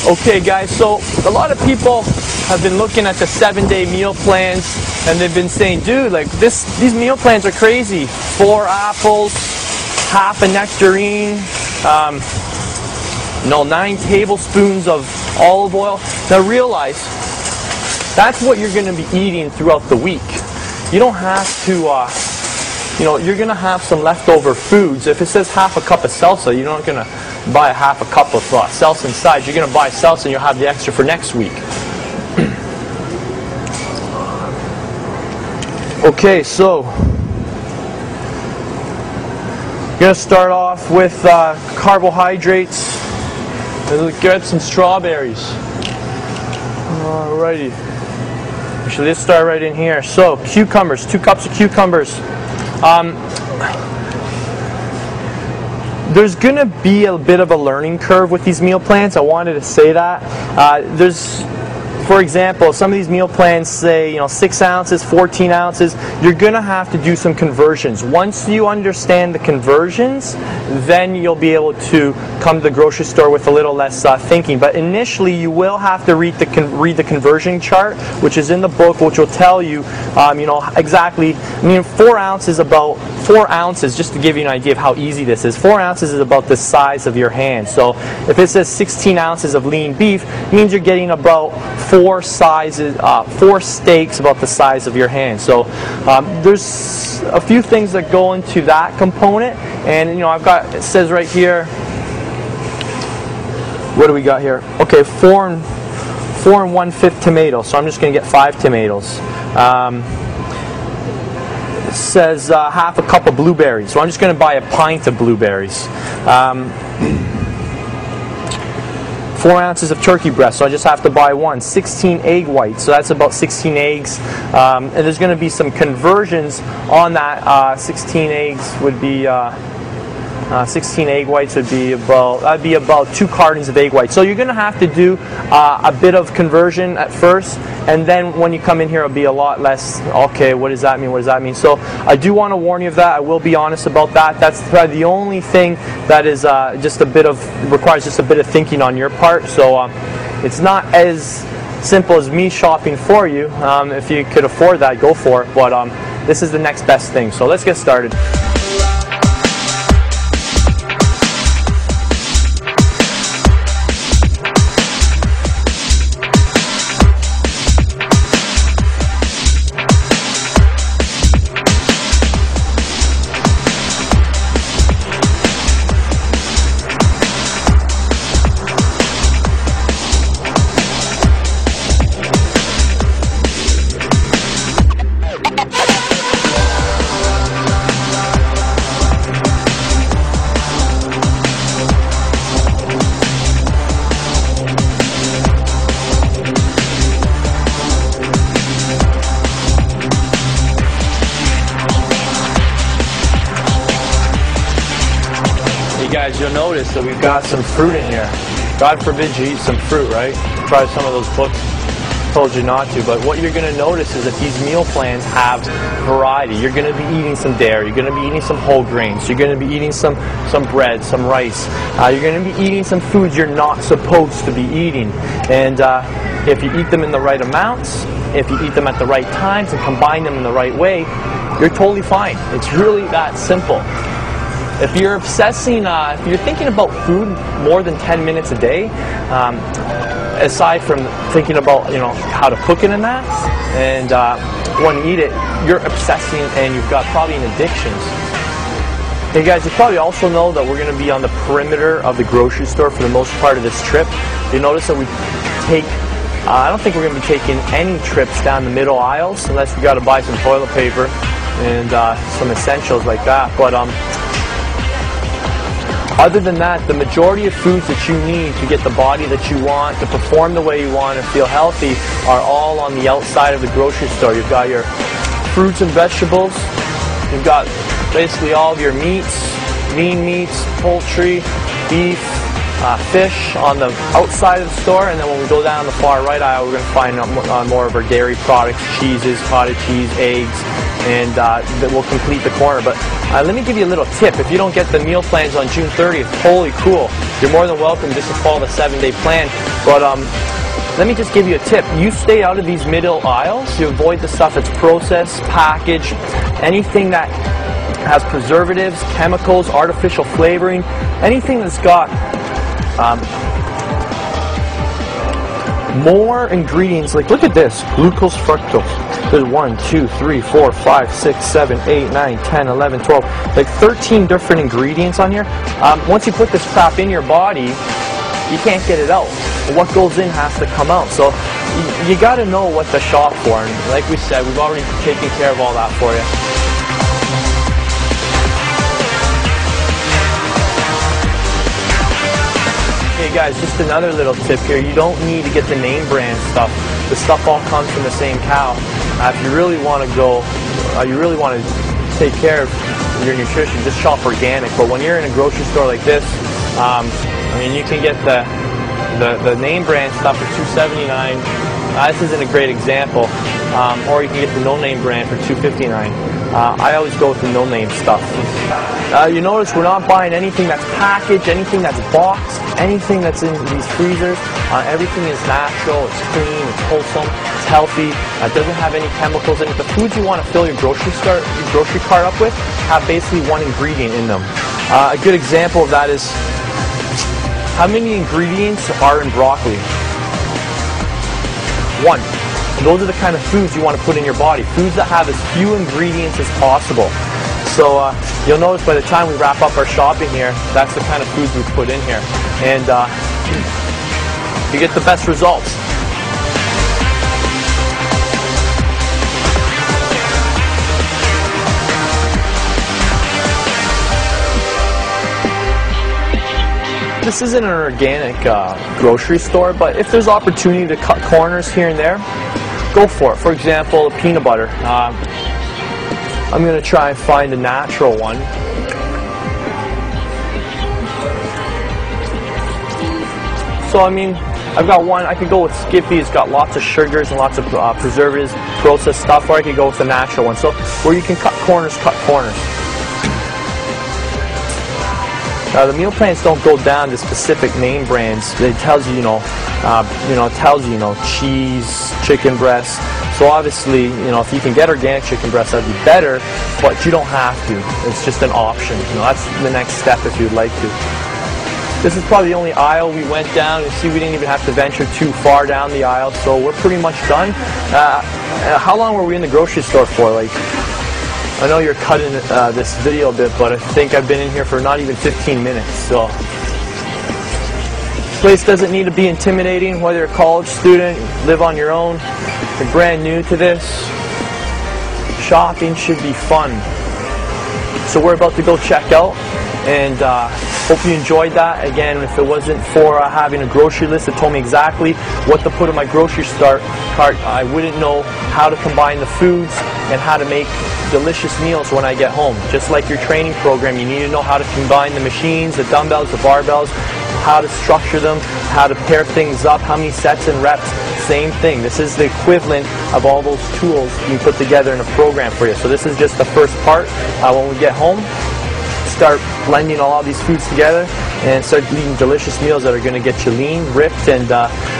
Okay guys, so a lot of people have been looking at the 7-day meal plans and they've been saying, dude, like these meal plans are crazy. 4 apples, half a nectarine, 9 tablespoons of olive oil. Now realize, that's what you're going to be eating throughout the week. You don't have to, you're going to have some leftover foods. If it says half a cup of salsa, you're not going to buy a half a cup of salsa inside. You're going to buy salsa and you'll have the extra for next week. Okay, so I'm going to start off with carbohydrates. Let's get some strawberries. Alrighty. Actually, let's start right in here. So, cucumbers, 2 cups of cucumbers. There's going to be a bit of a learning curve with these meal plans. I wanted to say that. For example, some of these meal plans say 6 ounces, 14 ounces. You're going to have to do some conversions. Once you understand the conversions, then you'll be able to come to the grocery store with a little less thinking. But initially, you will have to read the conversion chart, which is in the book, which will tell you, exactly. 4 ounces, about 4 ounces. Just to give you an idea of how easy this is. 4 ounces is about the size of your hand. So if it says 16 ounces of lean beef, it means you're getting about 4 steaks about the size of your hand. So there's a few things that go into that component, and it says right here, what do we got here? Okay, 4 1/5 tomatoes. So I'm just going to get 5 tomatoes. It says half a cup of blueberries. So I'm just going to buy a pint of blueberries. 4 ounces of turkey breast, so I just have to buy 1. 16 egg whites, so that's about 16 eggs. And there's going to be some conversions on that. 16 eggs would be 16 egg whites would be about 2 cartons of egg whites. So you're going to have to do a bit of conversion at first, and then when you come in here, it'll be a lot less. Okay, what does that mean? What does that mean? So I do want to warn you of that. I will be honest about that. That's probably the only thing that is requires just a bit of thinking on your part. So it's not as simple as me shopping for you. If you could afford that, go for it. But this is the next best thing. So let's get started. Guys, you'll notice that we've got some fruit in here. God forbid you eat some fruit, right? Try some of those books told you not to, but what you're going to notice is that these meal plans have variety. You're going to be eating some dairy, you're going to be eating some whole grains, you're going to be eating some bread, some rice, you're going to be eating some foods you're not supposed to be eating. And if you eat them in the right amounts, if you eat them at the right times and combine them in the right way, you're totally fine. It's really that simple. If you're obsessing, if you're thinking about food more than 10 minutes a day, aside from thinking about how to cook it and that, and when you eat it, you're obsessing and you've got probably an addiction. Hey guys, you probably also know that we're going to be on the perimeter of the grocery store for the most part of this trip. You notice that we take, I don't think we're going to be taking any trips down the middle aisles unless we got to buy some toilet paper and some essentials like that. But other than that, the majority of foods that you need to get the body that you want, to perform the way you want, and feel healthy are all on the outside of the grocery store. You've got your fruits and vegetables. You've got basically all of your meats, lean meats, poultry, beef, fish on the outside of the store. And then when we go down the far right aisle, we're going to find more of our dairy products, cheeses, cottage cheese, eggs, and that will complete the corner. But let me give you a little tip. If you don't get the meal plans on June 30th, holy cool. You're more than welcome just to follow the 7-day plan. But let me just give you a tip. You stay out of these middle aisles. You avoid the stuff that's processed, packaged, anything that has preservatives, chemicals, artificial flavoring, anything that's got more ingredients. Like, look at this, glucose, fructose. There's 1, 2, 3, 4, 5, 6, 7, 8, 9, 10, 11, 12, like 13 different ingredients on here. Once you put this crap in your body, you can't get it out. What goes in has to come out. So you got to know what to shop for. And like we said, we've already taken care of all that for you. Hey guys, just another little tip here. You don't need to get the name brand stuff. The stuff all comes from the same cow. If you really want to go, you really want to take care of your nutrition, just shop organic. But when you're in a grocery store like this, I mean, you can get the name brand stuff for $2.79. This isn't a great example. Or you can get the no-name brand for $2.59. I always go with the no-name stuff. You notice we're not buying anything that's packaged, anything that's boxed, anything that's in these freezers. Everything is natural, it's clean, it's wholesome, it's healthy, it doesn't have any chemicals in it. The foods you want to fill your grocery cart up with have basically one ingredient in them. A good example of that is, how many ingredients are in broccoli? 1. And those are the kind of foods you want to put in your body. Foods that have as few ingredients as possible. So you'll notice by the time we wrap up our shopping here, that's the kind of foods we put in here. And you get the best results. This isn't an organic grocery store, but if there's opportunity to cut corners here and there, go for it. For example, peanut butter. I'm going to try and find a natural one. So I mean, I've got one. I could go with Skippy. It's got lots of sugars and lots of preservatives, processed stuff. Or I could go with the natural one. So where you can cut corners, cut corners. The meal plans don't go down to specific name brands. It tells you, cheese, chicken breast. So obviously, if you can get organic chicken breast, that'd be better. But you don't have to. It's just an option. That's the next step if you'd like to. This is probably the only aisle we went down. You see, we didn't even have to venture too far down the aisle, so we're pretty much done. How long were we in the grocery store for? Like, I know you're cutting this video a bit, but I think I've been in here for not even 15 minutes. So, this place doesn't need to be intimidating, whether you're a college student, live on your own, you're brand new to this. Shopping should be fun. So we're about to go check out, and hope you enjoyed that. Again, if it wasn't for having a grocery list that told me exactly what to put in my grocery cart, I wouldn't know how to combine the foods and how to make delicious meals when I get home. Just like your training program, you need to know how to combine the machines, the dumbbells, the barbells, how to structure them, how to pair things up, how many sets and reps. Same thing. This is the equivalent of all those tools you put together in a program for you. So this is just the first part. When we get home, start blending all these foods together and start eating delicious meals that are going to get you lean, ripped, and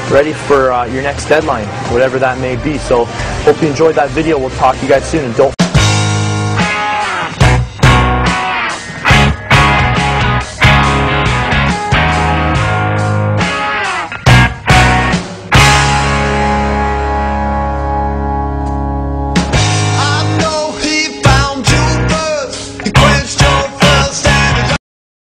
ready for your next deadline, whatever that may be. So hope you enjoyed that video. We'll talk to you guys soon, and don't